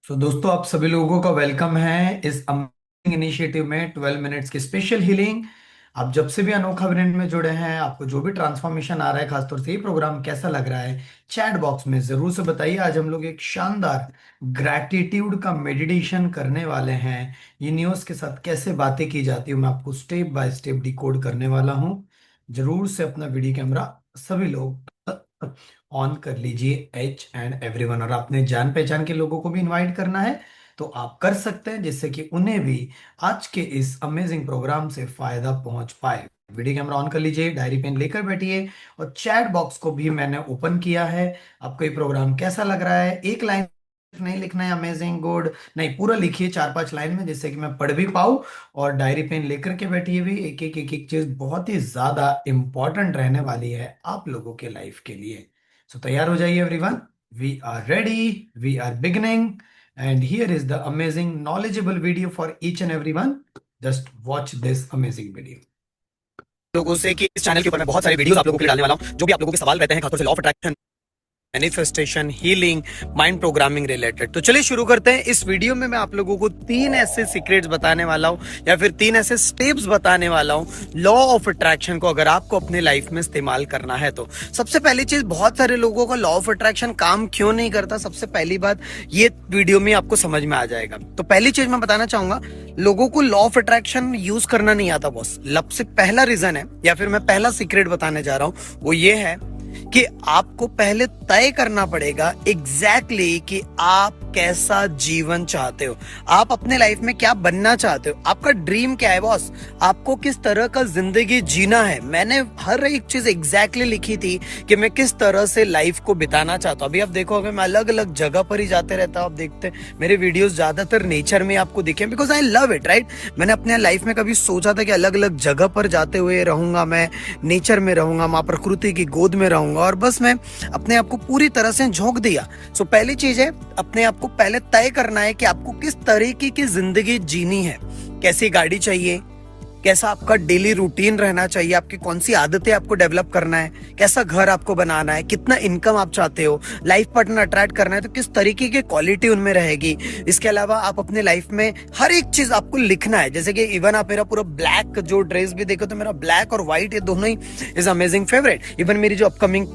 दोस्तों, आप सभी लोगों का वेलकम है इस अमेजिंग इनिशिएटिव में 12 मिनट्स की स्पेशल हीलिंग। आप जब से भी अनोखा ब्रेन में जुड़े हैं, आपको जो भी ट्रांसफॉर्मेशन आ रहा है, खासतौर से ये प्रोग्राम कैसा लग रहा है, चैट बॉक्स में जरूर से बताइए। आज हम लोग एक शानदार ग्रैटिट्यूड का मेडिटेशन करने वाले हैं। यूनिवर्स के साथ कैसे बातें की जाती है, मैं आपको स्टेप बाय स्टेप डिकोड करने वाला हूँ। जरूर से अपना वीडियो कैमरा सभी लोग ऑन कर लीजिए, एच एंड एवरीवन। और अपने जान पहचान के लोगों को भी इनवाइट करना है तो आप कर सकते हैं, जिससे कि उन्हें भी आज के इस अमेजिंग प्रोग्राम से फायदा पहुंच पाए। वीडियो कैमरा ऑन कर लीजिए, डायरी पेन लेकर बैठिए, और चैट बॉक्स को भी मैंने ओपन किया है। आपको ये प्रोग्राम कैसा लग रहा है, एक लाइन नहीं लिखना है अमेजिंग गुड, नहीं पूरा लिखिए 4-5 लाइन में, जिससे कि मैं पढ़ भी पाऊँ। और डायरी पेन लेकर के बैठिए भी, एक एक चीज बहुत ही ज्यादा इंपॉर्टेंट रहने वाली है आप लोगों के लाइफ के लिए। सो तैयार हो जाइए everyone, we are ready, we are beginning, and here is the amazing knowledgeable video for each and everyone. Just watch this amazing video. लोगों से कि इस चैनल के ऊपर मैं बहुत सारे वीडियोस आप लोगों के लिए डालने वाला हूं, जो भी आप लोगों के सवाल रहते हैं, खासतौर से law of attraction, manifestation, healing, mind programming related. तो चलिए शुरू करते हैं। इस वीडियो में मैं आप लोगों को 3 ऐसे सीक्रेट्स बताने वाला हूं, या फिर 3 ऐसे स्टेप्स बताने वाला हूं लॉ ऑफ अट्रैक्शन को अगर आपको अपने लाइफ में इस्तेमाल करना है तो। सबसे पहली चीज, बहुत सारे लोगों का लॉ ऑफ अट्रैक्शन काम क्यों नहीं करता, सबसे पहली बात ये वीडियो में आपको समझ में आ जाएगा। तो पहली चीज मैं बताना चाहूंगा, लोगों को लॉ ऑफ अट्रैक्शन यूज करना नहीं आता बॉस। सबसे पहला रीजन है, या फिर मैं पहला सीक्रेट बताने जा रहा हूं, वो ये है कि आपको पहले तय करना पड़ेगा एग्जैक्टली कि आप कैसा जीवन चाहते हो, आप अपने लाइफ में क्या बनना चाहते हो, आपका ड्रीम क्या है बॉस, आपको किस तरह का जिंदगी जीना है। मैंने हर एक चीज एग्जैक्टली लिखी थी कि मैं किस तरह से लाइफ को बिताना चाहता हूं। अभी आप देखोगे मैं अलग अलग जगह पर ही जाते रहता हूं। आप देखते हैं मेरे वीडियोस ज्यादातर नेचर में आपको दिखे, because I love it, right. मैंने अपने लाइफ में कभी सोचा था कि अलग अलग जगह पर जाते हुए रहूंगा, मैं नेचर में रहूंगा, मां प्रकृति की गोद में रहूंगा, और बस मैं अपने आप को पूरी तरह से झोंक दिया। सो पहली चीज है, अपने आप को पहले तय करना है कि आपको किस तरीके की जिंदगी जीनी है, कैसी गाड़ी चाहिए, कैसा आपका डेली रूटीन रहना चाहिए, आपकी कौन सी आदतें आपको डेवलप करना है, कैसा घर आपको बनाना है, कितना इनकम आप चाहते हो, लाइफ पार्टनर अट्रैक्ट करना है तो किस तरीके की क्वालिटी उनमें रहेगी। इसके अलावा आप अपने लाइफ में हर एक चीज आपको लिखना है। जैसे कि इवन आप मेरा पूरा ब्लैक जो ड्रेस भी देखो तो मेरा ब्लैक और व्हाइट ये दोनों he is amazing favourite. Even मेरी जो अपकमिंग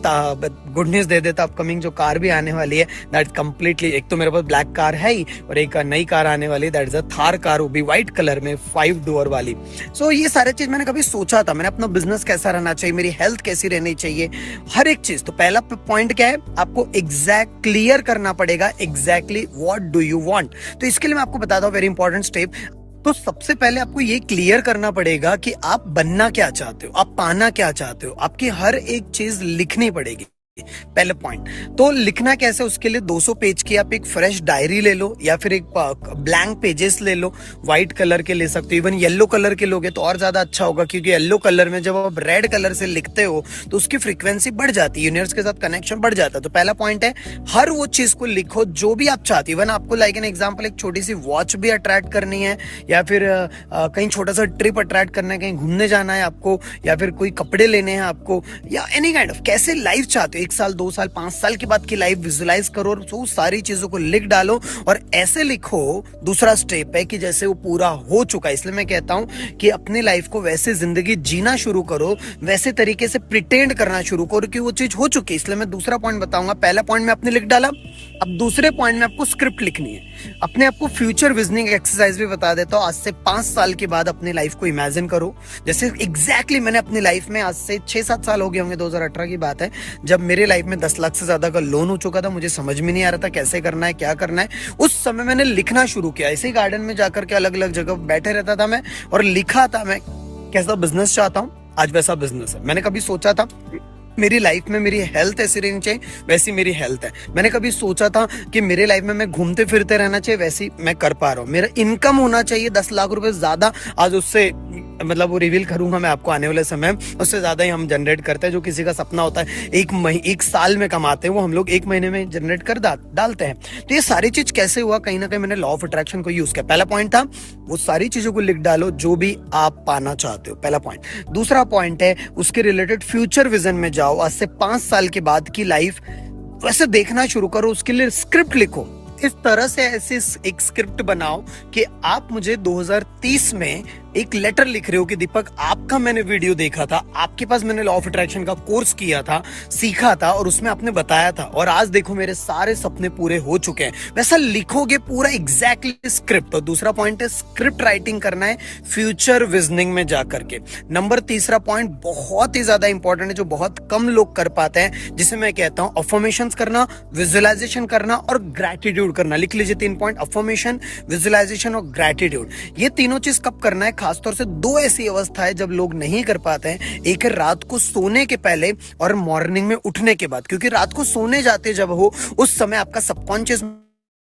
गुड न्यूज दे देता, अपकमिंग जो कार भी आने वाली है दैट कंप्लीटली, एक तो मेरे पास ब्लैक कार है ही, और एक नई कार आने वाली है that is a Thar car, वो भी व्हाइट कलर में 5 डोर वाली। सो ये सारे चीज मैंने कभी सोचा था, मैंने अपना बिजनेस कैसा रहना चाहिए, मेरी हेल्थ कैसी रहनी चाहिए, हर एक चीज। तो पहला पॉइंट क्या है, आपको एग्जैक्ट क्लियर करना पड़ेगा exactly what do you want. तो इसके लिए मैं आपको बताता हूँ वेरी इंपॉर्टेंट स्टेप। तो सबसे पहले आपको ये क्लियर करना पड़ेगा कि आप बनना क्या चाहते हो, आप पाना क्या चाहते हो, आपकी हर एक चीज लिखनी पड़ेगी। पहले पॉइंट तो लिखना कैसे, उसके लिए 200 पेज की आप एक फ्रेश डायरी ले लो, या फिर एक ब्लैंक पेजेस ले लो। व्हाइट कलर के ले सकते हो, इवन येलो कलर के लोगे तो और ज्यादा अच्छा होगा, क्योंकि येलो कलर में जब आप रेड कलर से लिखते हो तो उसकी फ्रीक्वेंसी बढ़ जाती है, यूनिवर्स के साथ कनेक्शन बढ़ जाता है। तो पहला पॉइंट है, हर वो चीज को लिखो जो भी आप चाहते हो। इवन आपको लाइक एन एग्जाम्पल एक छोटी सी वॉच भी अट्रैक्ट करनी है, या फिर कहीं छोटा सा ट्रिप अट्रैक्ट करना है, कहीं घूमने जाना है आपको, या फिर कोई कपड़े लेने हैं आपको, या एनी काइंड ऑफ कैसे लाइफ चाहते हो, 1 साल 2 साल 5 साल के बाद की लाइफ विजुलाइज करो, और तो सारी चीजों को लिख डालो और ऐसे लिखो। दूसरा स्टेप है कि जैसे वो पूरा हो चुका है, इसलिए मैं कहता हूं कि अपनी लाइफ को वैसे जिंदगी जीना शुरू करो, वैसे तरीके से प्रिटेंड करना शुरू करो कि वो चीज हो चुकी है। इसलिए मैं दूसरा पॉइंट बताऊंगा। पहला पॉइंट में आपने लिख डाला, अब दूसरे पॉइंट में आपको स्क्रिप्ट लिखनी है। अपने आपको फ्यूचर विजनिंग एक्सरसाइज भी बता देता हूं। आज से 5 साल के बाद अपनी लाइफ को इमेजिन करो, जैसे एग्जैक्टली मैंने अपनी लाइफ में आज से 6-7 साल हो गए होंगे, 2018 की बात है, जब मेरे लाइफ में 10 लाख से ज्यादा का लोन हो चुका था। मुझे समझ में नहीं आ रहा था कैसे करना है, क्या करना है। उस समय मैंने लिखना शुरू किया, ऐसे ही गार्डन में जाकर के अलग अलग जगह बैठे रहता था मैं, और लिखा था मैं कैसा बिजनेस चाहता हूं, आज वैसा बिजनेस है। मैंने कभी सोचा था मेरी लाइफ में मेरी हेल्थ ऐसी रहनी चाहिए, वैसी मेरी हेल्थ है। मैंने कभी सोचा था कि मेरे लाइफ में मैं घूमते फिरते रहना चाहिए, वैसी मैं कर पा रहा हूँ। मेरा इनकम होना चाहिए 10 लाख रुपए ज्यादा, आज उससे मतलब वो रिवील करूंगा मैं आपको आने वाले समय, उससे ज्यादा ही हम जनरेट करते हैं। जो किसी का सपना होता है 1 साल में कमाते हैं, वो हम लोग 1 महीने में जनरेट कर डालते हैं। तो ये सारी चीज कैसे हुआ, कहीं ना कहीं मैंने लॉ ऑफ अट्रैक्शन को यूज किया। पहला पॉइंट था वो सारी चीजों को लिख डालो जो भी आप पाना चाहते हो, पहला पॉइंट। दूसरा पॉइंट है उसके रिलेटेड फ्यूचर विजन में जाओ, आज से 5 साल के बाद की लाइफ वैसे देखना शुरू करो, उसके लिए स्क्रिप्ट लिखो। इस तरह से ऐसी एक स्क्रिप्ट बनाओ कि आप मुझे 2030 में एक लेटर लिख रहे हो कि दीपक, आपका मैंने वीडियो देखा था, आपके पास मैंने लॉ ऑफ अट्रैक्शन का कोर्स किया था, सीखा था, और उसमें आपने बताया था, और आज देखो मेरे सारे सपने पूरे हो चुके हैं। वैसा लिखोगे पूरा एग्जैक्टली स्क्रिप्ट। और दूसरा पॉइंट है स्क्रिप्ट राइटिंग करना है फ्यूचर विजनिंग में जाकर के। नंबर तीसरा पॉइंट बहुत ही ज्यादा इंपॉर्टेंट है, जो बहुत कम लोग कर पाते हैं, जिसे मैं कहता हूं अफर्मेशंस करना, विजुअलाइजेशन करना और ग्रैटिट्यूड करना। लिख लीजिए 3 पॉइंट: अफर्मेशन, विजुअलाइजेशन और ग्रैटिट्यूड। ये तीनों चीज कब करना है? खासतौर से 2 ऐसी अवस्था है जब लोग नहीं कर पाते हैं। एक है रात को सोने के पहले और मॉर्निंग में उठने के बाद, क्योंकि रात को सोने जाते जब हो उस समय आपका सबकॉन्शियस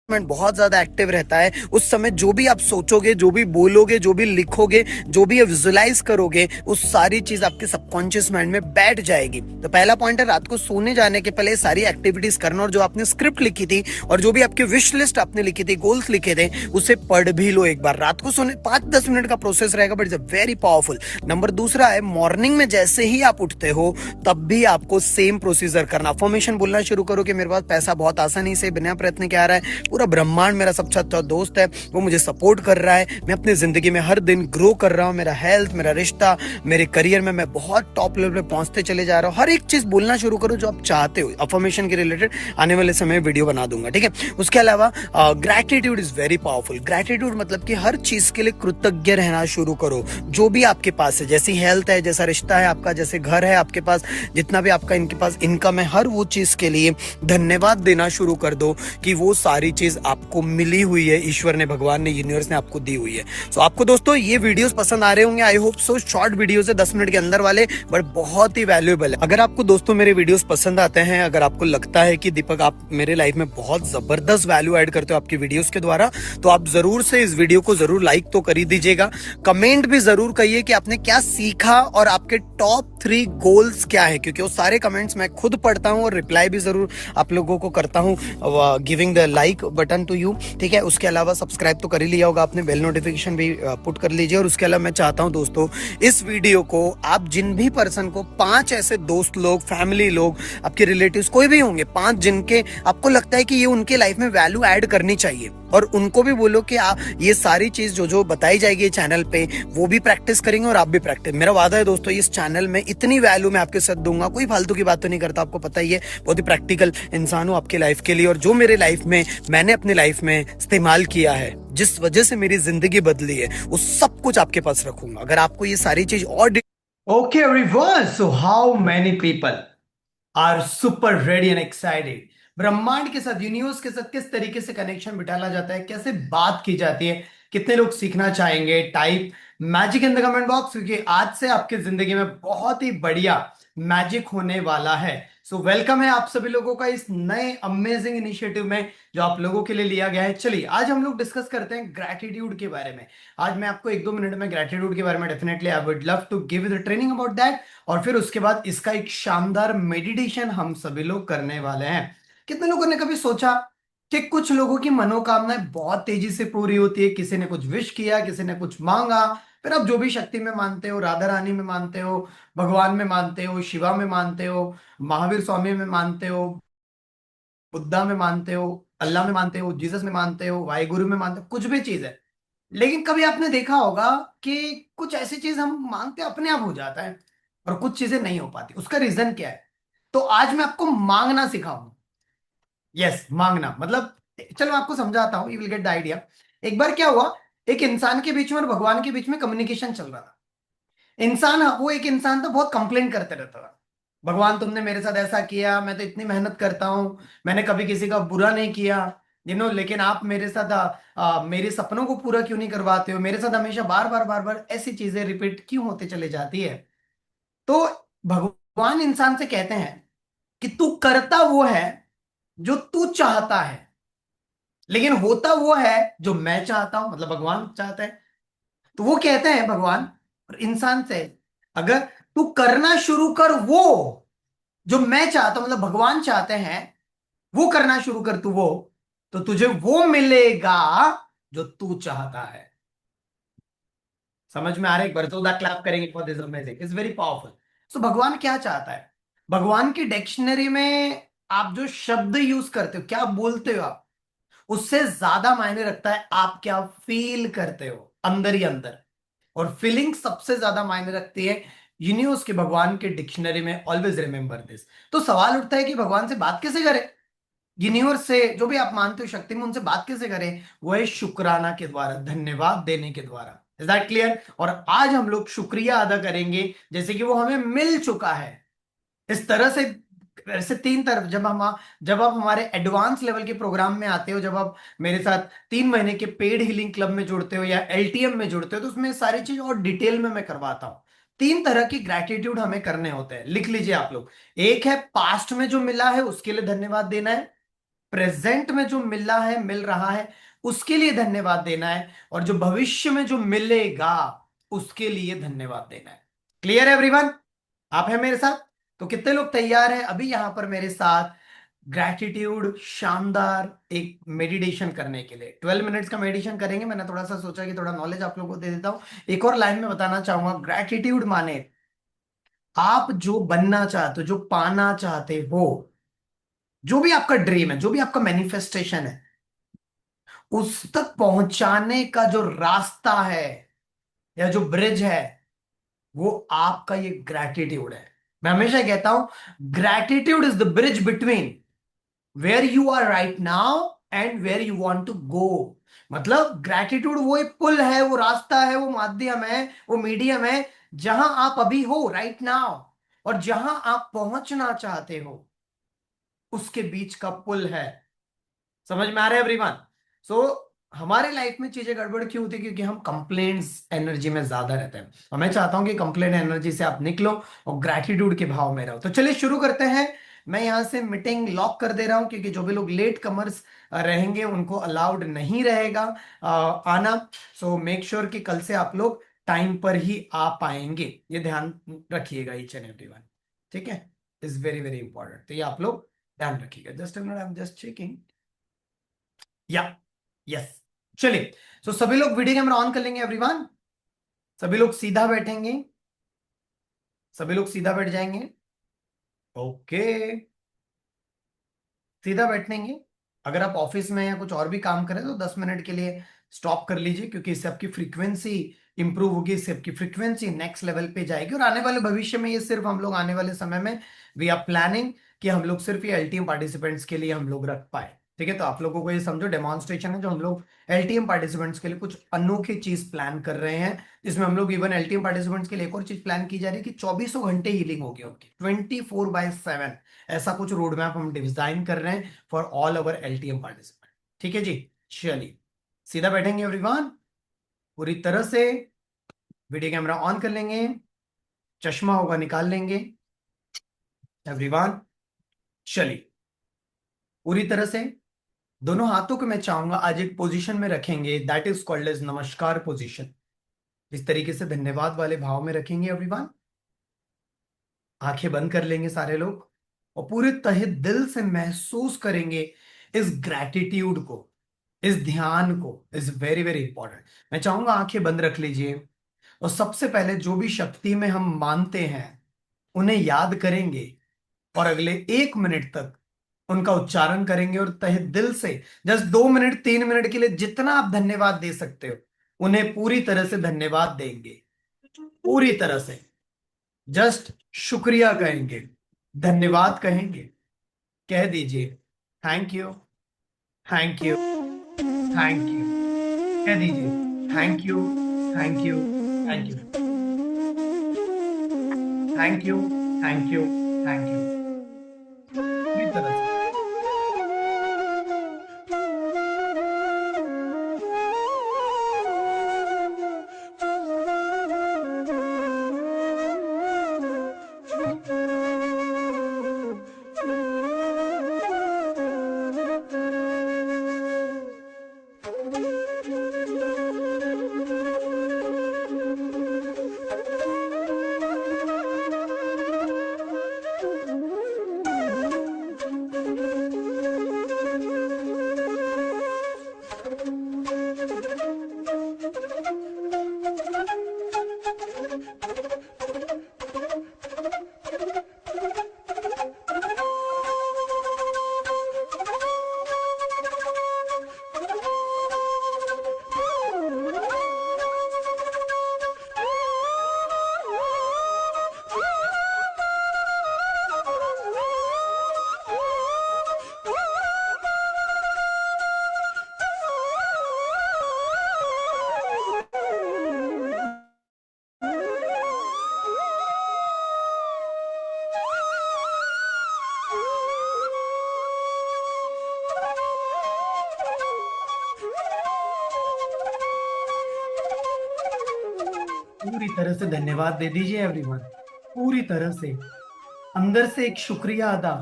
बहुत ज्यादा एक्टिव रहता है। उस समय जो भी आप सोचोगे, जो भी बोलोगे, जो भी लिखोगे, जो भी विजुलाइज करोगे, उस सारी चीज आपके सबकॉन्शियस माइंड में बैठ जाएगी। तो पहला पॉइंट है रात को सोने जाने के पहले सारी एक्टिविटीज करना, और जो आपने स्क्रिप्ट लिखी थी और जो भी आपकी विश लिस्ट आपने लिखी थी, गोल्स लिखे थे, उसे पढ़ भी लो एक बार। रात को सोने 5-10 मिनट का प्रोसेस रहेगा, but it's very powerful. Number दूसरा है मॉर्निंग में जैसे ही आप उठते हो तब भी आपको सेम प्रोसीजर करना। अफर्मेशन बोलना शुरू करो कि मेरे पास पैसा बहुत आसानी से बिना प्रयत्न के आ रहा है, पूरा ब्रह्मांड मेरा सबसे अच्छा दोस्त है, वो मुझे सपोर्ट कर रहा है, मैं अपनी जिंदगी में हर दिन ग्रो कर रहा हूं, मेरा हेल्थ, मेरा रिश्ता, मेरे करियर में मैं बहुत टॉप लेवल पे पहुंचते चले जा रहा हूं। हर एक चीज बोलना शुरू करो जो आप चाहते हो। अफर्मेशन के रिलेटेड आने वाले समय वीडियो बना दूंगा, ठीक है। उसके अलावा gratitude is very powerful. Gratitude मतलब कि हर चीज के लिए कृतज्ञ रहना शुरू करो, जो भी आपके पास है, जैसी हेल्थ है, जैसा रिश्ता है आपका, जैसे घर है आपके पास, जितना भी आपका इनके पास इनकम है, हर वो चीज के लिए धन्यवाद देना शुरू कर दो कि वो सारी चीज आपको मिली हुई है, ईश्वर ने, भगवान ने, यूनिवर्स ने आपको दी हुई है। सो आपको दोस्तों ये वीडियोस पसंद आ रहे होंगे, I hope so. Short videos है 10 मिनट के अंदर वाले, बट बहुत ही वैल्यूएबल है। अगर आपको दोस्तों मेरे वीडियोस पसंद आते हैं, अगर आपको लगता है कि दीपक आप मेरे लाइफ में बहुत जबरदस्त वैल्यू ऐड करते हो आपकी वीडियोस के द्वारा, तो आप जरूर से इस वीडियो को जरूर लाइक तो कर ही दीजिएगा। कमेंट भी जरूर करिए कि आपने क्या सीखा और आपके टॉप 3 गोल्स क्या है, क्योंकि वो सारे कमेंट्स मैं खुद पढ़ता हूं और रिप्लाई भी जरूर आप लोगों को करता हूं, giving the like button to you, ठीक है। उसके अलावा सब्सक्राइब तो कर ही लिया होगा आपने, बेल नोटिफिकेशन भी पुट कर लीजिए। और उसके अलावा मैं चाहता हूं दोस्तों इस वीडियो को आप जिन भी पर्सन को, 5 ऐसे दोस्त लोग, फैमिली लोग, आपके रिलेटिव्स कोई भी होंगे, 5 जिनके आपको लगता है कि ये उनके लाइफ में वैल्यू ऐड करनी चाहिए, और उनको भी बोलो कि आप ये सारी चीज जो जो बताई जाएगी चैनल पे वो भी प्रैक्टिस करेंगे और आप भी प्रैक्टिस। मेरा वादा है दोस्तों इस चैनल में इतनी वैल्यू मैं आपके साथ दूंगा, कोई फालतू की बात तो नहीं करता, आपको पता ही है, बहुत ही प्रैक्टिकल इंसान हूं आपके लाइफ के लिए। और जो मेरे लाइफ में मैंने अपनी लाइफ में इस्तेमाल किया है, जिस वजह से मेरी जिंदगी बदली है, वो सब कुछ आपके पास रखूंगा। अगर आपको ये सारी चीज और Okay, everyone. So, how many people are super ready and excited? ब्रह्मांड के साथ, यूनिवर्स के साथ किस तरीके से कनेक्शन बिठाला जाता है, कैसे बात की जाती है, कितने लोग सीखना चाहेंगे? Type magic in the comment box, क्योंकि आज से आपकी जिंदगी में बहुत ही बढ़िया मैजिक होने वाला है। सो वेलकम है आप सभी लोगों का इस नए अमेजिंग इनिशिएटिव में जो आप लोगों के लिए लिया गया है। चलिए आज हम लोग डिस्कस करते हैं ग्रैटिट्यूड के बारे में। आज मैं आपको 1-2 मिनट में ग्रैटिट्यूड के बारे में definitely I would love to give the training about that, और फिर उसके बाद इसका एक शानदार मेडिटेशन हम सभी लोग करने वाले हैं। कितने लोगों ने कभी सोचा कि कुछ लोगों की मनोकामनाएं बहुत तेजी से पूरी होती है? किसी ने कुछ विश किया, किसी ने कुछ मांगा, फिर आप जो भी शक्ति में मानते हो, राधा रानी में मानते हो, भगवान में मानते हो, शिवा में मानते हो, महावीर स्वामी में मानते हो, बुद्धा में मानते हो, अल्लाह में मानते हो, जीसस में मानते हो, वाहिगुरु में मानते हो, कुछ भी चीज है। लेकिन कभी आपने देखा होगा कि कुछ ऐसी चीज हम मांगते अपने आप हो जाता है और कुछ चीजें नहीं हो पाती। उसका रीजन क्या है? तो आज मैं आपको मांगना सिखाऊंगा। यस, मांगना मतलब, चलो मैं आपको समझाता हूं, you will get the idea. एक बार क्या हुआ, एक इंसान के बीच में और भगवान के बीच में कम्युनिकेशन चल रहा था। इंसान, वो एक इंसान था, बहुत कंप्लेन करते रहता था, भगवान तुमने मेरे साथ ऐसा किया, मैं तो इतनी मेहनत करता हूं, मैंने कभी किसी का बुरा नहीं किया, लेकिन आप मेरे साथ मेरे सपनों को पूरा क्यों नहीं करवाते हो, मेरे साथ हमेशा बार बार बार बार ऐसी चीजें रिपीट क्यों होते चले जाती है। तो भगवान इंसान से कहते हैं कि तू करता वो है जो तू चाहता है, लेकिन होता वो है जो मैं चाहता हूं, मतलब भगवान चाहता है। तो वो कहते हैं भगवान और इंसान से, अगर तू करना शुरू कर वो जो मैं चाहता हूं, मतलब भगवान चाहते हैं, वो करना शुरू कर तू वो, तो तुझे वो मिलेगा जो तू चाहता है। समझ में आ रहा है? एक बार जोरदार क्लैप करेंगे for this amazing, it's very powerful. So भगवान क्या चाहता है? भगवान की डिक्शनरी में आप जो शब्द यूज करते हो, क्या बोलते हो आप, उससे ज्यादा मायने रखता है आप क्या फील करते हो अंदर ही अंदर। और फीलिंग सबसे ज्यादा मायने रखती है। यूनिवर्स के भगवान के डिक्शनरी में ऑलवेज रिमेंबर दिस। तो सवाल उठता है कि भगवान से बात कैसे करें, यूनिवर्स से, जो भी आप मानते हो शक्ति में, उनसे बात कैसे करें? वो है शुक्राना के द्वारा, धन्यवाद देने के द्वारा। Is that clear? और आज हम लोग शुक्रिया अदा करेंगे जैसे कि वो हमें मिल चुका है। इस तरह से, ऐसे तीन तरफ, जब आप हमारे एडवांस लेवल के प्रोग्राम में आते हो, जब आप मेरे साथ 3 महीने के पेड हीलिंग क्लब में जुड़ते हो या एलटीएम में जुड़ते हो, तो उसमें सारी चीज और डिटेल में मैं करवाता हूं। 3 तरह की ग्रेटिट्यूड हमें करने होते हैं, लिख लीजिए आप लोग। एक है पास्ट में जो मिला है उसके लिए धन्यवाद देना है, प्रेजेंट में जो मिला है, मिल रहा है, उसके लिए धन्यवाद देना है, और जो भविष्य में जो मिलेगा उसके लिए धन्यवाद देना है। क्लियर है एवरीवन? आप है मेरे साथ? तो कितने लोग तैयार हैं अभी यहां पर मेरे साथ ग्रैटिट्यूड शानदार एक मेडिटेशन करने के लिए? 12 मिनट्स का मेडिटेशन करेंगे। मैंने थोड़ा सा सोचा कि थोड़ा नॉलेज आप लोगों को दे देता हूं। एक और लाइन में बताना चाहूंगा, ग्रैटिट्यूड माने आप जो बनना चाहते हो, जो पाना चाहते हो, जो भी आपका ड्रीम है, जो भी आपका मैनिफेस्टेशन है, उस तक पहुंचाने का जो रास्ता है या जो ब्रिज है, वो आपका ये ग्रैटिट्यूड है। मैं हमेशा कहता हूं, gratitude is the bridge between where you are right now and where you want to go. मतलब ग्रैटिट्यूड वो एक पुल है, वो रास्ता है, वो माध्यम है, वो मीडियम है, जहां आप अभी हो राइट नाउ, और जहां आप पहुंचना चाहते हो, उसके बीच का पुल है। समझ में आ रहा है एवरीवन? सो हमारे लाइफ में चीजें गड़बड़ क्यों होती है? क्योंकि हम कंप्लेंट्स एनर्जी में ज्यादा रहते हैं, और मैं चाहता हूं कि कंप्लेंट एनर्जी से आप निकलो और ग्रैटिट्यूड के भाव में रहो। तो चलिए शुरू करते हैं। मैं यहां से मीटिंग लॉक कर दे रहा हूं, क्योंकि जो भी लोग लेट कमर्स रहेंगे उनको अलाउड नहीं रहेगा आना। सो मेक श्योर कि कल से आप लोग टाइम पर ही आ पाएंगे, ये ध्यान रखिएगा ईच एंड एवरीवन। ठीक है? इज वेरी वेरी इंपॉर्टेंट, तो ये आप लोग ध्यान रखिएगा। Just I am just checking. या, यस। चलिए, तो सभी लोग वीडियो कैमरा ऑन कर लेंगे एवरीवन। सभी लोग सीधा बैठेंगे, सभी लोग सीधा बैठ जाएंगे। ओके, सीधा बैठेंगे। अगर आप ऑफिस में या कुछ और भी काम करें तो 10 मिनट के लिए स्टॉप कर लीजिए, क्योंकि इससे आपकी फ्रीक्वेंसी इंप्रूव होगी, इससे आपकी फ्रीक्वेंसी नेक्स्ट लेवल पे जाएगी। और आने वाले भविष्य में, ये सिर्फ हम लोग आने वाले समय में वी आर प्लानिंग कि हम लोग सिर्फ ये एलटीएम पार्टिसिपेंट्स के लिए हम लोग रख पाए। ठीक है? तो आप लोगों को ये समझो डेमोन्स्ट्रेशन है, जो हम लोग एलटीएम पार्टिसिपेंट्स के लिए कुछ अनोखी चीज प्लान कर रहे हैं, जिसमें हम लोग इवन एलटीएम पार्टिसिपेंट्स के लिए एक और चीज प्लान की जा रही है कि 2400 घंटे हीलिंग होगी उनकी, 24/7। ऐसा कुछ रोड मैप हम डिजाइन कर रहे हैं for all over LTM participant. ठीक है जी? चलिए, सीधा बैठेंगे एवरीवन, पूरी तरह से। वीडियो कैमरा ऑन कर लेंगे, चश्मा होगा निकाल लेंगे एवरीवन। चलिए, पूरी तरह से दोनों हाथों को मैं चाहूंगा आज एक पोजीशन में रखेंगे, दैट इज कॉल्ड एज नमस्कार पोजीशन। इस तरीके से धन्यवाद वाले भाव में रखेंगे एवरीवन। आंखें बंद कर लेंगे सारे लोग, और पूरे तहे दिल से महसूस करेंगे इस ग्रैटिट्यूड को, इस ध्यान को। Is very very important. मैं चाहूंगा आंखें बंद रख लीजिए, और सबसे पहले जो भी शक्ति में हम मानते हैं उन्हें याद करेंगे, और अगले 1 मिनट तक उनका उच्चारण करेंगे, और तहे दिल से जस्ट 2 मिनट 3 मिनट के लिए जितना आप धन्यवाद दे सकते हो उन्हें पूरी तरह से धन्यवाद देंगे, पूरी तरह से। जस्ट शुक्रिया कहेंगे, धन्यवाद कहेंगे, कह दीजिए thank you, thank you, thank you. कह दीजिए thank you, thank you, thank you, thank you, thank you, thank you, पूरी तरह से। पूरी तरह से धन्यवाद दे दीजिए एवरीवन। पूरी तरह से अंदर से एक शुक्रिया अदा,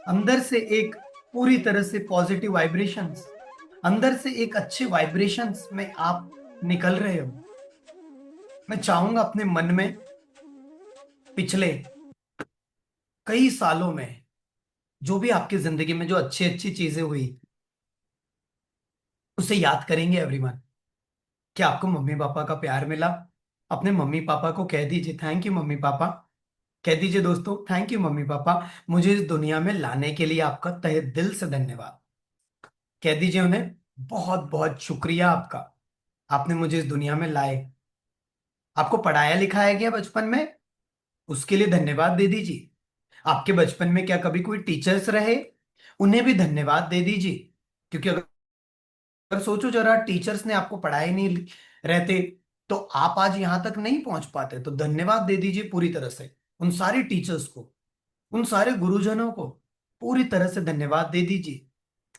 अंदर से एक पूरी तरह से पॉजिटिव वाइब्रेशंस, अंदर से एक अच्छे वाइब्रेशंस में आप निकल रहे हो। मैं चाहूंगा अपने मन में पिछले कई सालों में जो भी आपकी जिंदगी में जो अच्छी अच्छी चीजें हुई उसे याद करेंगे एवरीवन। क्या आपको मम्मी पापा का प्यार मिला? अपने मम्मी पापा को कह दीजिए थैंक यू मम्मी पापा। कह दीजिए दोस्तों थैंक यू मम्मी पापा, मुझे इस दुनिया में लाने के लिए आपका तहे दिल से धन्यवाद। कह दीजिए उन्हें बहुत बहुत शुक्रिया आपका, आपने मुझे इस दुनिया में लाए। आपको पढ़ाया लिखाया गया बचपन में, उसके लिए धन्यवाद दे दीजिए। आपके बचपन में क्या कभी कोई टीचर्स रहे? उन्हें भी धन्यवाद दे दीजिए। क्योंकि अगर सोचो जरा, टीचर्स ने आपको पढ़ाए नहीं रहते तो आप आज यहां तक नहीं पहुंच पाते। तो धन्यवाद दे दीजिए पूरी तरह से उन सारे टीचर्स को, उन सारे गुरुजनों को। पूरी तरह से धन्यवाद दे दीजिए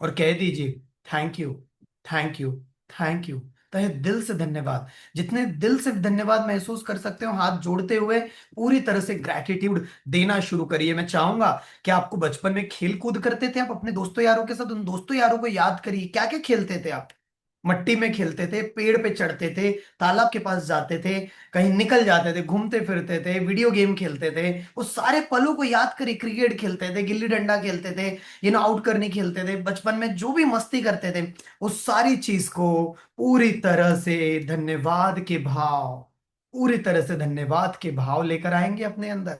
और कह दीजिए thank you, thank you, thank you. तहे दिल से धन्यवाद। जितने दिल से धन्यवाद महसूस कर सकते हो हाथ जोड़ते हुए पूरी तरह से ग्रैटिट्यूड देना शुरू करिए। मैं चाहूंगा कि आपको बचपन में खेल कूद करते थे आप अपने दोस्तों यारों के साथ, उन दोस्तों यारों को याद करिए क्या क्या खेलते थे आप। मट्टी में खेलते थे, पेड़ पे चढ़ते थे, तालाब के पास जाते थे, कहीं निकल जाते थे, घूमते फिरते थे, वीडियो गेम खेलते थे। उस सारे पलों को याद करिए। क्रिकेट खेलते थे, गिल्ली डंडा खेलते थे, आउट करनी खेलते थे, बचपन में जो भी मस्ती करते थे उस सारी चीज को पूरी तरह से धन्यवाद के भाव, पूरी तरह से धन्यवाद के भाव लेकर आएंगे अपने अंदर।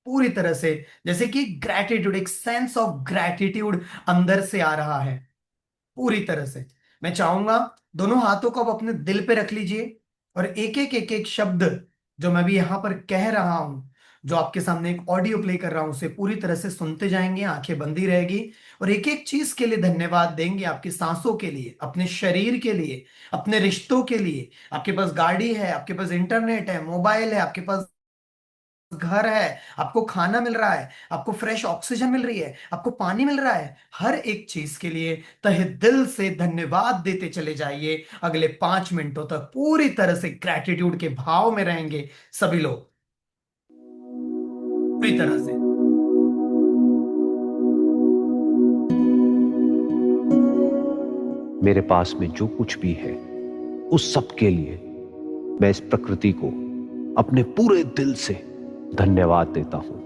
पूरी तरह से जैसे कि ग्रैटिट्यूड, एक सेंस ऑफ ग्रैटिट्यूड अंदर से आ रहा है पूरी तरह से। मैं चाहूंगा दोनों हाथों को आप अपने दिल पे रख लीजिए और एक एक शब्द जो मैं भी यहां पर कह रहा हूं, जो आपके सामने एक ऑडियो प्ले कर रहा हूं, उसे पूरी तरह से सुनते जाएंगे, आंखें बंदी रहेगी और एक एक चीज के लिए धन्यवाद देंगे। आपकी सांसों के लिए, अपने शरीर के लिए, अपने रिश्तों के लिए। आपके पास गाड़ी है, आपके पास इंटरनेट है, मोबाइल है, आपके पास घर है, आपको खाना मिल रहा है, आपको फ्रेश ऑक्सीजन मिल रही है, आपको पानी मिल रहा है। हर एक चीज के लिए तहे दिल से धन्यवाद देते चले जाइए। अगले 5 मिनटों तक पूरी तरह से ग्रैटिट्यूड के भाव में रहेंगे सभी लोग, पूरी तरह से। मेरे पास में जो कुछ भी है उस सब के लिए मैं इस प्रकृति को अपने पूरे दिल से धन्यवाद देता हूं।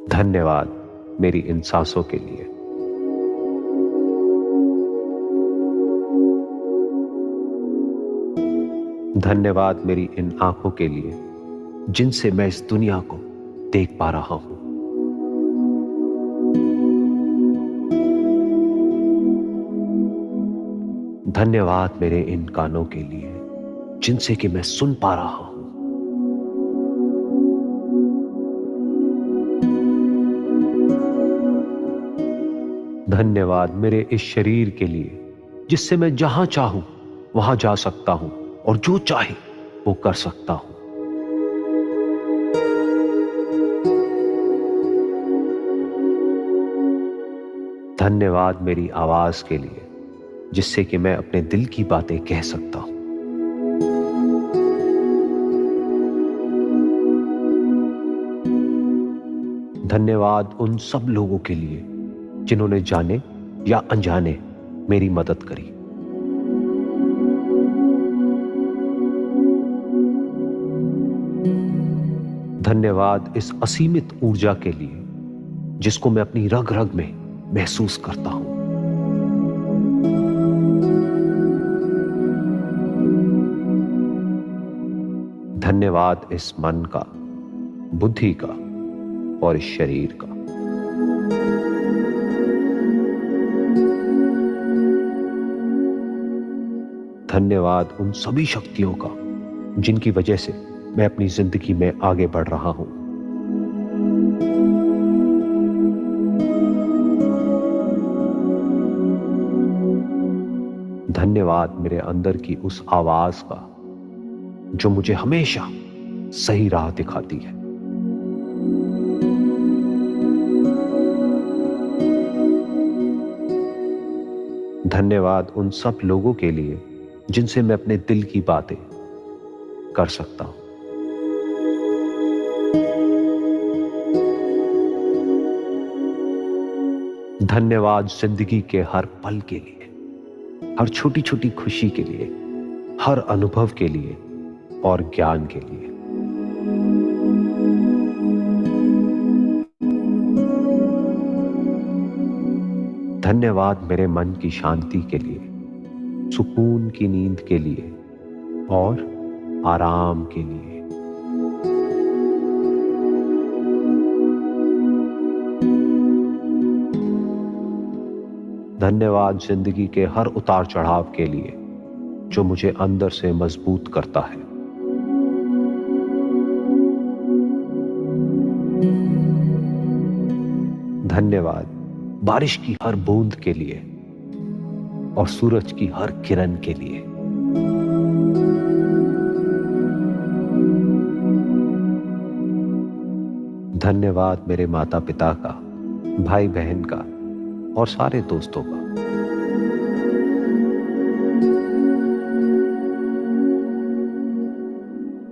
धन्यवाद मेरी इन सांसों के लिए। धन्यवाद मेरी इन आंखों के लिए जिनसे मैं इस दुनिया को देख पा रहा हूं। धन्यवाद मेरे इन कानों के लिए जिनसे कि मैं सुन पा रहा हूं। धन्यवाद मेरे इस शरीर के लिए जिससे मैं जहां चाहूं वहां जा सकता हूं और जो चाहे वो कर सकता हूं। धन्यवाद मेरी आवाज के लिए जिससे कि मैं अपने दिल की बातें कह सकता हूं। धन्यवाद उन सब लोगों के लिए जिन्होंने जाने या अनजाने मेरी मदद करी। धन्यवाद इस असीमित ऊर्जा के लिए जिसको मैं अपनी रग रग में महसूस करता हूं। धन्यवाद इस मन का, बुद्धि का और इस शरीर का। धन्यवाद उन सभी शक्तियों का जिनकी वजह से मैं अपनी जिंदगी में आगे बढ़ रहा हूं। धन्यवाद मेरे अंदर की उस आवाज का जो मुझे हमेशा सही राह दिखाती है। धन्यवाद उन सब लोगों के लिए जिनसे मैं अपने दिल की बातें कर सकता हूं। धन्यवाद जिंदगी के हर पल के लिए, हर छोटी छोटी खुशी के लिए, हर अनुभव के लिए और ज्ञान के लिए। धन्यवाद मेरे मन की शांति के लिए, सुकून की नींद के लिए और आराम के लिए। धन्यवाद जिंदगी के हर उतार चढ़ाव के लिए जो मुझे अंदर से मजबूत करता है। धन्यवाद बारिश की हर बूंद के लिए और सूरज की हर किरण के लिए। धन्यवाद मेरे माता पिता का, भाई बहन का और सारे दोस्तों का।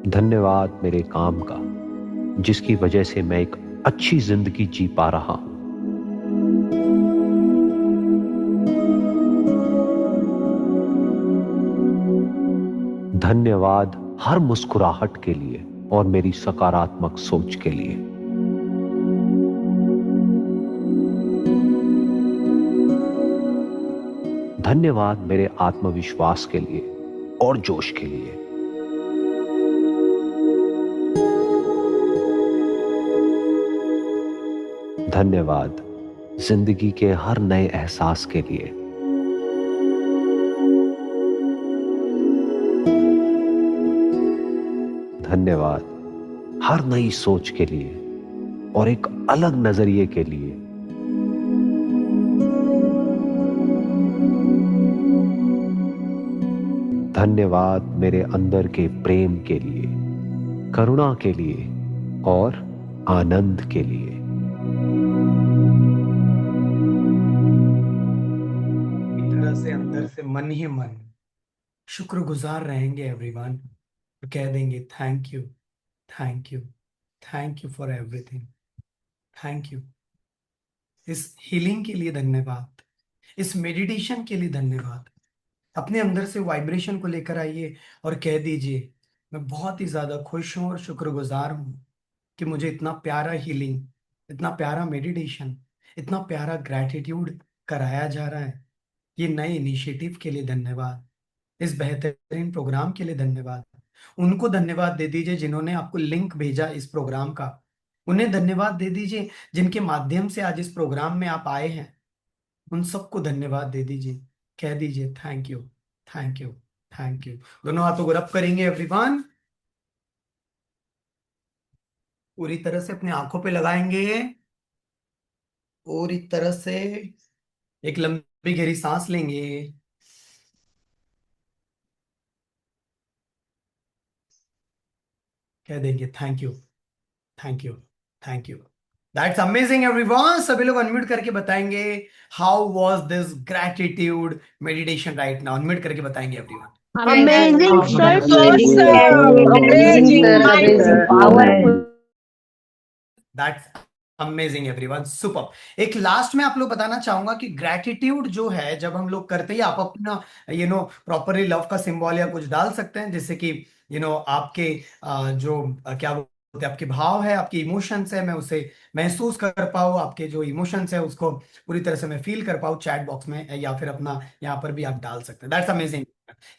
धन्यवाद मेरे काम का, जिसकी वजह से मैं एक अच्छी जिंदगी जी पा रहा हूं। धन्यवाद हर मुस्कुराहट के लिए और मेरी सकारात्मक सोच के लिए। धन्यवाद मेरे आत्मविश्वास के लिए और जोश के लिए। धन्यवाद जिंदगी के हर नए एहसास के लिए। धन्यवाद हर नई सोच के लिए और एक अलग नजरिए के लिए। धन्यवाद मेरे अंदर के प्रेम के लिए, करुणा के लिए और आनंद के लिए। इस तरह से अंदर से मन ही मन शुक्रगुजार रहेंगे एवरीवन, तो कह देंगे thank you, thank you, thank you for everything, thank you. इस हीलिंग के लिए धन्यवाद, इस मेडिटेशन के लिए धन्यवाद। अपने अंदर से वाइब्रेशन को लेकर आइए और कह दीजिए मैं बहुत ही ज्यादा खुश हूं और शुक्रगुजार हूं कि मुझे इतना प्यारा हीलिंग, इतना प्यारा मेडिटेशन, इतना प्यारा ग्रैटिट्यूड कराया जा रहा है। ये नए इनिशिएटिव के लिए धन्यवाद, इस बेहतरीन प्रोग्राम के लिए धन्यवाद। उनको धन्यवाद दे दीजिए जिन्होंने आपको लिंक भेजा इस प्रोग्राम का। उन्हें धन्यवाद दे दीजिए जिनके माध्यम से आज इस प्रोग्राम में आप आए हैं। उन सबको धन्यवाद दे दीजिए, कह दीजिए thank you, thank you, thank you. दोनों हाथों को रब करेंगे एवरीवन, पूरी तरह से अपने आंखों पे लगाएंगे, पूरी तरह से एक लंबी गहरी सांस लेंगे, कह देंगे thank you, thank you, thank you. That's amazing everyone. सभी लोग अनम्यूट करके बताएंगे how was this gratitude meditation right now. Unmute करके बताएंगे everyone. Amazing, sir. Amazing, Amazing, sir. amazing, Amazing, powerful. That's amazing everyone, super. एक last में आप लोग बताना चाहूंगा कि ग्रैटिट्यूड जो है जब हम लोग करते हैं, आप अपना प्रॉपरली लव का सिंबल या कुछ डाल सकते हैं, जैसे कि आपके जो क्या बोलते हैं, आपके भाव है, आपके इमोशंस है, मैं उसे महसूस कर पाऊँ, आपके जो इमोशंस है उसको पूरी तरह से मैं फील कर पाऊँ चैट बॉक्स में, या फिर अपना यहाँ पर भी आप डाल सकते हैं। That's amazing.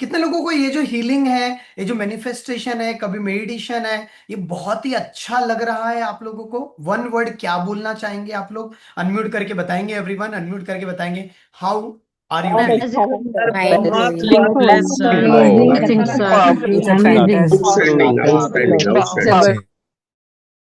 कितने लोगों को ये जो हीलिंग है, ये जो मैनिफेस्टेशन है, कभी मेडिटेशन है, ये बहुत ही अच्छा लग रहा है आप लोगों को? वन वर्ड क्या बोलना चाहेंगे आप लोग? अनम्यूट करके बताएंगे एवरीवन, अनम्यूट करके बताएंगे हाउ आर यू फीलिंग। बहुत Amazing, sir. Amazing.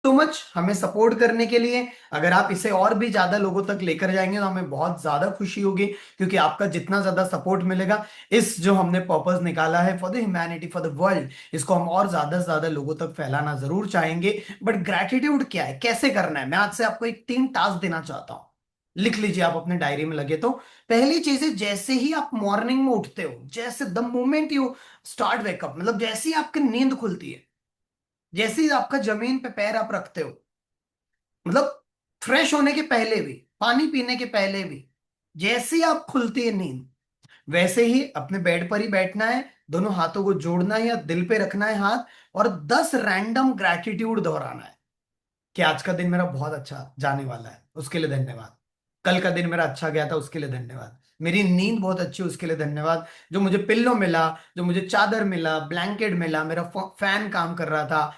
So much हमें सपोर्ट करने के लिए। अगर आप इसे और भी ज्यादा लोगों तक लेकर जाएंगे तो हमें बहुत ज्यादा खुशी होगी, क्योंकि आपका जितना ज्यादा सपोर्ट मिलेगा, इस जो हमने पर्पस निकाला है for the humanity, for the world, इसको हम और ज्यादा से ज्यादा लोगों तक फैलाना जरूर चाहेंगे। बट ग्रैटिट्यूड क्या है, कैसे करना है, मैं आज से आपको एक 3 टास्क देना चाहता हूं। लिख लीजिए आप अपने डायरी में लगे तो। पहली चीज है, जैसे ही आप मॉर्निंग में उठते हो, जैसे the moment you start wake up, मतलब जैसे ही आपकी नींद खुलती है, जैसे ही आपका जमीन पे पैर आप रखते हो, मतलब फ्रेश होने के पहले भी, पानी पीने के पहले भी, जैसे ही आप खुलती है नींद, वैसे ही अपने बेड पर ही बैठना है, दोनों हाथों को जोड़ना है या दिल पे रखना है हाथ, और 10 रैंडम ग्रैटिट्यूड दोहराना है कि आज का दिन मेरा बहुत अच्छा जाने वाला है, उसके लिए धन्यवाद। कल का दिन मेरा अच्छा गया था, उसके लिए धन्यवाद। मेरी नींद बहुत अच्छी, उसके लिए धन्यवाद। जो मुझे पिल्लो मिला, जो मुझे चादर मिला, ब्लैंकेट मिला, मेरा फैन काम कर रहा था,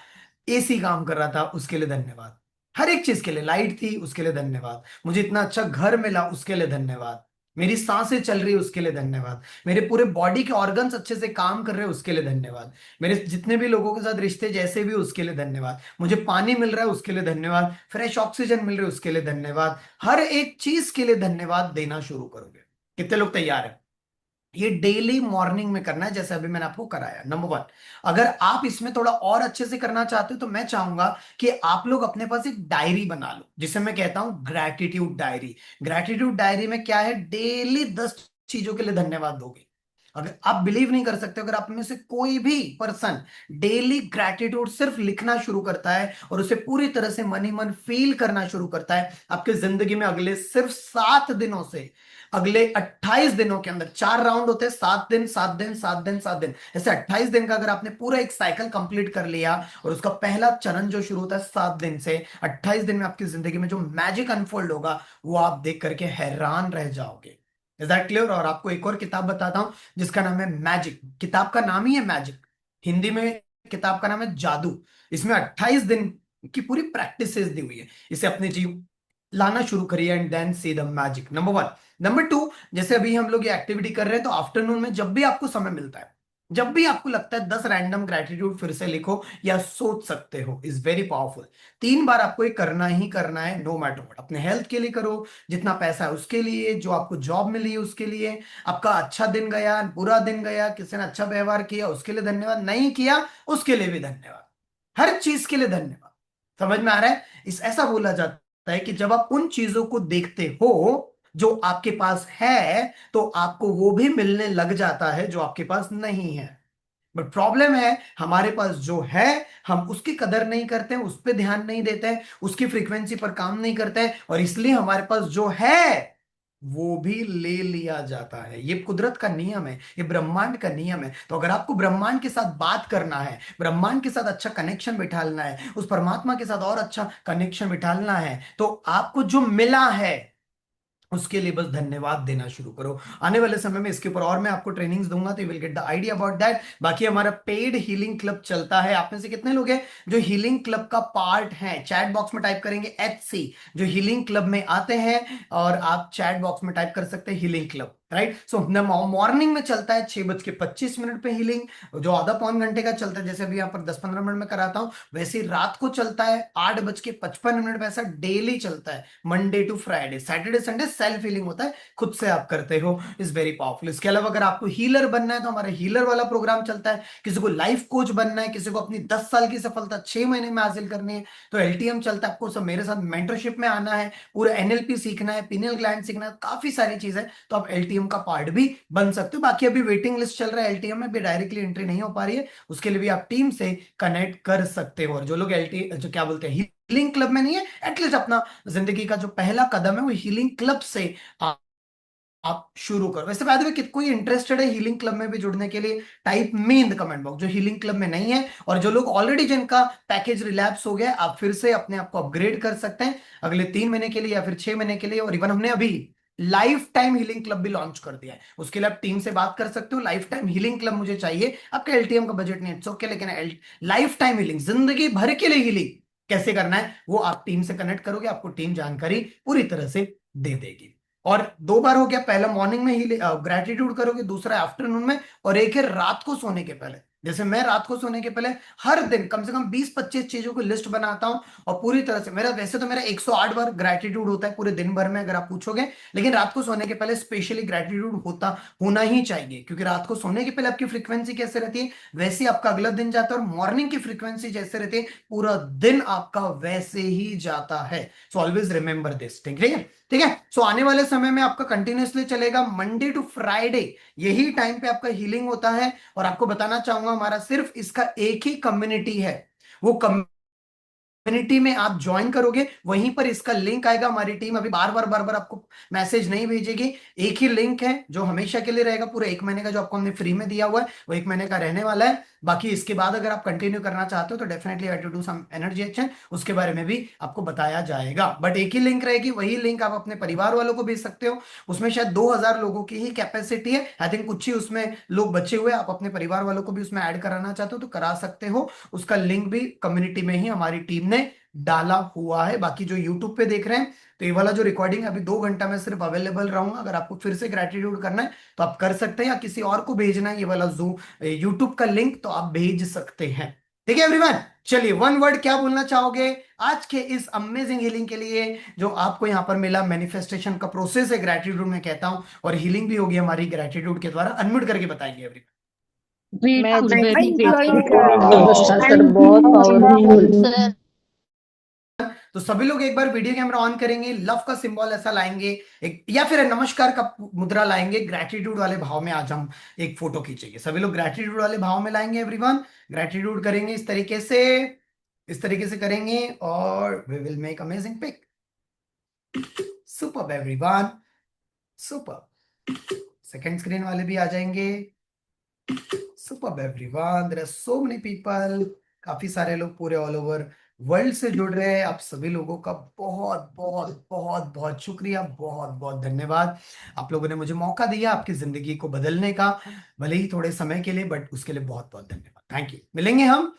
एसी काम कर रहा था, उसके लिए धन्यवाद। हर एक चीज के लिए, लाइट थी उसके लिए धन्यवाद, मुझे इतना अच्छा घर मिला उसके लिए धन्यवाद, मेरी सांसें चल रही है उसके लिए धन्यवाद, मेरे पूरे बॉडी के ऑर्गन्स अच्छे से काम कर रहे हैं उसके लिए धन्यवाद, मेरे जितने भी लोगों के साथ रिश्ते जैसे भी उसके लिए धन्यवाद, मुझे पानी मिल रहा है उसके लिए धन्यवाद, फ्रेश ऑक्सीजन मिल रही है उसके लिए धन्यवाद। हर एक चीज के लिए धन्यवाद देना शुरू करोगे। कितने लोग तैयार हैं? ये डेली मॉर्निंग में करना है, जैसे अभी मैंने आपको कराया। नंबर वन, अगर आप इसमें थोड़ा और अच्छे से करना चाहते हो तो मैं चाहूंगा कि आप लोग अपने पास एक डायरी बना लो, जिसे मैं कहता हूं ग्रैटिट्यूड डायरी। ग्रैटिट्यूड डायरी में क्या है, डेली 10 चीजों के लिए धन्यवाद दोगे। अगर आप बिलीव नहीं कर सकते, अगर आप में से कोई भी पर्सन डेली ग्रैटिट्यूड सिर्फ लिखना शुरू करता है और उसे पूरी तरह से मन ही मन फील करना शुरू करता है, आपकी जिंदगी में अगले सिर्फ 7 दिनों से, अगले 28 दिनों के अंदर, 4 राउंड होते हैं, 7 दिन 7 दिन 7 दिन 7 दिन, ऐसे 28 दिन का अगर आपने पूरा एक साइकिल कंप्लीट कर लिया, और उसका पहला चरण जो शुरू होता है 7 दिन से, 28 दिन में आपकी जिंदगी में जो मैजिक अनफोल्ड होगा, वो आप देख करके हैरान रह जाओगे। Is that clear? और आपको एक और किताब बताता हूं जिसका नाम है मैजिक। किताब का नाम ही है मैजिक, हिंदी में किताब का नाम है जादू। इसमें 28 दिन की पूरी प्रैक्टिस दी हुई है। इसे अपने जीव लाना शुरू करिए and then see the magic. Number one. Number two, जैसे अभी हम लोग ये एक्टिविटी कर रहे हैं, तो आफ्टरनून में जब भी आपको समय मिलता है, जब भी आपको लगता है 10 रैंडम ग्रेटिट्यूड फिर से लिखो या सोच सकते हो, इज वेरी पावरफुल। 3 बार आपको ये करना ही करना है, नो मैटर व्हाट। अपने हेल्थ के लिए करो, जितना पैसा है उसके लिए, जो आपको जॉब मिली है उसके लिए, आपका अच्छा दिन गया, बुरा दिन गया, किसी ने अच्छा व्यवहार किया उसके लिए धन्यवाद, नहीं किया उसके लिए भी धन्यवाद, हर चीज के लिए धन्यवाद। समझ में आ रहा है? इस ऐसा बोला जाता है कि जब आप उन चीजों को देखते हो जो आपके पास है, तो आपको वो भी मिलने लग जाता है जो आपके पास नहीं है। बट प्रॉब्लम है, हमारे पास जो है हम उसकी कदर नहीं करते हैं, उस पर ध्यान नहीं देते हैं, उसकी फ्रीक्वेंसी पर काम नहीं करते हैं, और इसलिए हमारे पास जो है वो भी ले लिया जाता है। ये कुदरत का नियम है, ये ब्रह्मांड का नियम है। तो अगर आपको ब्रह्मांड के साथ बात करना है, ब्रह्मांड के साथ अच्छा कनेक्शन बिठाना है, उस परमात्मा के साथ और अच्छा कनेक्शन बिठाना है, तो आपको जो मिला है उसके लिए बस धन्यवाद देना शुरू करो। आने वाले समय में इसके ऊपर और मैं आपको ट्रेनिंग्स दूंगा, तो you will get the idea about that. बाकी हमारा पेड हीलिंग क्लब चलता है। आप में से कितने लोग हैं जो हीलिंग क्लब का पार्ट हैं? चैट बॉक्स में टाइप करेंगे HC, जो हीलिंग क्लब में आते हैं, और आप चैट बॉक्स में टाइप कर सकते हैं हीलिंग क्लब, राइट? सो मॉर्निंग में चलता है 6:25 पे हीलिंग, जो आधा पौन घंटे का चलता है, जैसे अभी यहाँ पर 10-15 मिनट में कराता हूँ, वैसे ही रात को चलता है 8:55 पे, ऐसा डेली चलता है, Monday to Friday. Saturday Sunday self healing होता है, खुद से आप करते हो, इज वेरी पावरफुल। इसके अलावा अगर आपको हीलर बनना है तो हमारा हीलर वाला प्रोग्राम चलता है। किसी को लाइफ कोच बनना है, किसी को अपनी 10 साल की सफलता 6 महीने में हासिल करनी है, तो LTM चलता है। आपको सब मेरे साथ मेंटरशिप में आना है, पूरा NLP सीखना है, पिनियल ग्लैंड सीखना है, काफी सारी चीजें, तो आप LTM का पार्ट भी बन सकते हो। बाकी अभी वेटिंग लिस्ट चल रहा है, LTM में भी डायरेक्टली एंट्री नहीं हो पा रही है, उसके लिए भी आप टीम से कनेक्ट कर सकते हो। और जो लोग LT जो क्या बोलते हैं हीलिंग क्लब में नहीं है, एटलीस्ट अपना जिंदगी का जो पहला कदम है वो हीलिंग क्लब से आप शुरू करो। वैसे बाय द वे, कोई इंटरेस्टेड है हीलिंग क्लब में भी जुड़ने के लिए, type me in the comment box जो हीलिंग क्लब में नहीं है। और जो लोग ऑलरेडी जिनका पैकेज रिलैप्स हो गया, आप फिर से अपने आप को अपग्रेड कर सकते हैं अगले 3 महीने के लिए या फिर 6 महीने के लिए। और इवन हमने अभी लाइफ टाइम हीलिंग क्लब भी लॉन्च कर दिया है, उसके लिए आप टीम से बात कर सकते हो। लाइफ टाइम हीलिंग क्लब मुझे चाहिए, आपका LTM का बजट नहीं, इट्स ओके, लेकिन लाइफ टाइम हीलिंग, जिंदगी भर के लिए हीलिंग कैसे करना है, वो आप टीम से कनेक्ट करोगे, आपको टीम जानकारी पूरी तरह से दे देगी। और 2 बार हो गया, पहला मॉर्निंग में ही ग्रेटिट्यूड करोगे, दूसरा आफ्टरनून में, और एक है रात को सोने के पहले। जैसे मैं रात को सोने के पहले हर दिन कम से कम 20-25 चीजों की लिस्ट बनाता हूं, और पूरी तरह से मेरा, वैसे तो मेरा 108 बार ग्रेटिट्यूड होता है पूरे दिन भर में अगर आप पूछोगे, लेकिन रात को सोने के पहले स्पेशली ग्रेटिट्यूड होना ही चाहिए, क्योंकि रात को सोने के पहले आपकी फ्रीक्वेंसी कैसे रहती है वैसे ही आपका अगला दिन जाता है, और मॉर्निंग की फ्रीक्वेंसी जैसे रहती है पूरा दिन आपका वैसे ही जाता है। सो ऑलवेज रिमेंबर दिस, ठीक है? ठीक है। सो आने वाले समय में आपका कंटिन्यूअसली चलेगा मंडे टू फ्राइडे, यही टाइम पे आपका हीलिंग होता है। और आपको बताना चाहूंगा हमारा सिर्फ इसका एक ही कम्युनिटी है, वो कम्युनिटी में आप ज्वाइन करोगे वहीं पर इसका लिंक आएगा। हमारी टीम अभी बार बार आपको मैसेज नहीं भेजेगी, एक ही लिंक है जो हमेशा के लिए रहेगा, पूरे 1 महीने का जो आपको हमने फ्री में दिया हुआ है वो 1 महीने का रहने वाला है। बाकी इसके बाद अगर आप कंटिन्यू करना चाहते हो तो definitely have to do some energy action, उसके बारे में भी आपको बताया जाएगा। बट एक ही लिंक रहेगी, वही लिंक आप अपने परिवार वालों को भेज सकते हो। उसमें शायद 2000 लोगों की ही कैपेसिटी है, आई थिंक कुछ ही उसमें लोग बचे हुए, आप अपने परिवार वालों को भी उसमें ऐड कराना चाहते हो तो करा सकते हो। उसका लिंक भी कम्युनिटी में ही हमारी टीम ने डाला हुआ है। बाकी जो यूट्यूब पे देख रहे हैं, तो ये वाला जो रिकॉर्डिंग अभी 2 घंटा में सिर्फ अवेलेबल रहूंगा, अगर आपको फिर से ग्रेटिट्यूड करना है तो आप कर सकते हैं, या किसी और को भेजना है ये वाला जूम यूट्यूब का लिंक तो आप भेज सकते हैं। ठीक है एवरीवन, चलिए वन वर्ड क्या बोलना चाहोगे आज के इस अमेजिंग हीलिंग के लिए जो आपको यहाँ पर मिला? मैनिफेस्टेशन का प्रोसेस है ग्रेटिट्यूड में कहता हूं, और हीलिंग भी होगी हमारी ग्रेटिट्यूड के द्वारा। अनम्यूट करके बताएंगे everyone. Grateful, very Enjoying grateful. Sir Thank बहुत you. पावरफुल। तो सभी लोग एक बार वीडियो कैमरा ऑन करेंगे, लव का सिंबल ऐसा लाएंगे एक, या फिर नमस्कार का मुद्रा लाएंगे, ग्रेटिट्यूड वाले भाव में आज हम एक फोटो खींचेंगे। सभी लोग ग्रेटिट्यूड वाले भाव में लाएंगे एवरीवन, ग्रेटिट्यूड करेंगे इस तरीके से करेंगे, और we will make amazing pic. Super everyone, super. Second screen वाले भी आ जाएंगे। Super everyone, there are so many people, काफी सारे लोग पूरे ऑल ओवर वर्ल्ड से जुड़ रहे हैं। आप सभी लोगों का बहुत बहुत बहुत बहुत शुक्रिया, बहुत बहुत धन्यवाद। आप लोगों ने मुझे मौका दिया आपकी जिंदगी को बदलने का, भले ही थोड़े समय के लिए, बट उसके लिए बहुत बहुत धन्यवाद। Thank you. मिलेंगे हम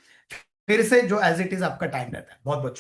फिर से जो एज इट इज आपका टाइम रहता है। बहुत बहुत शुक्रिया।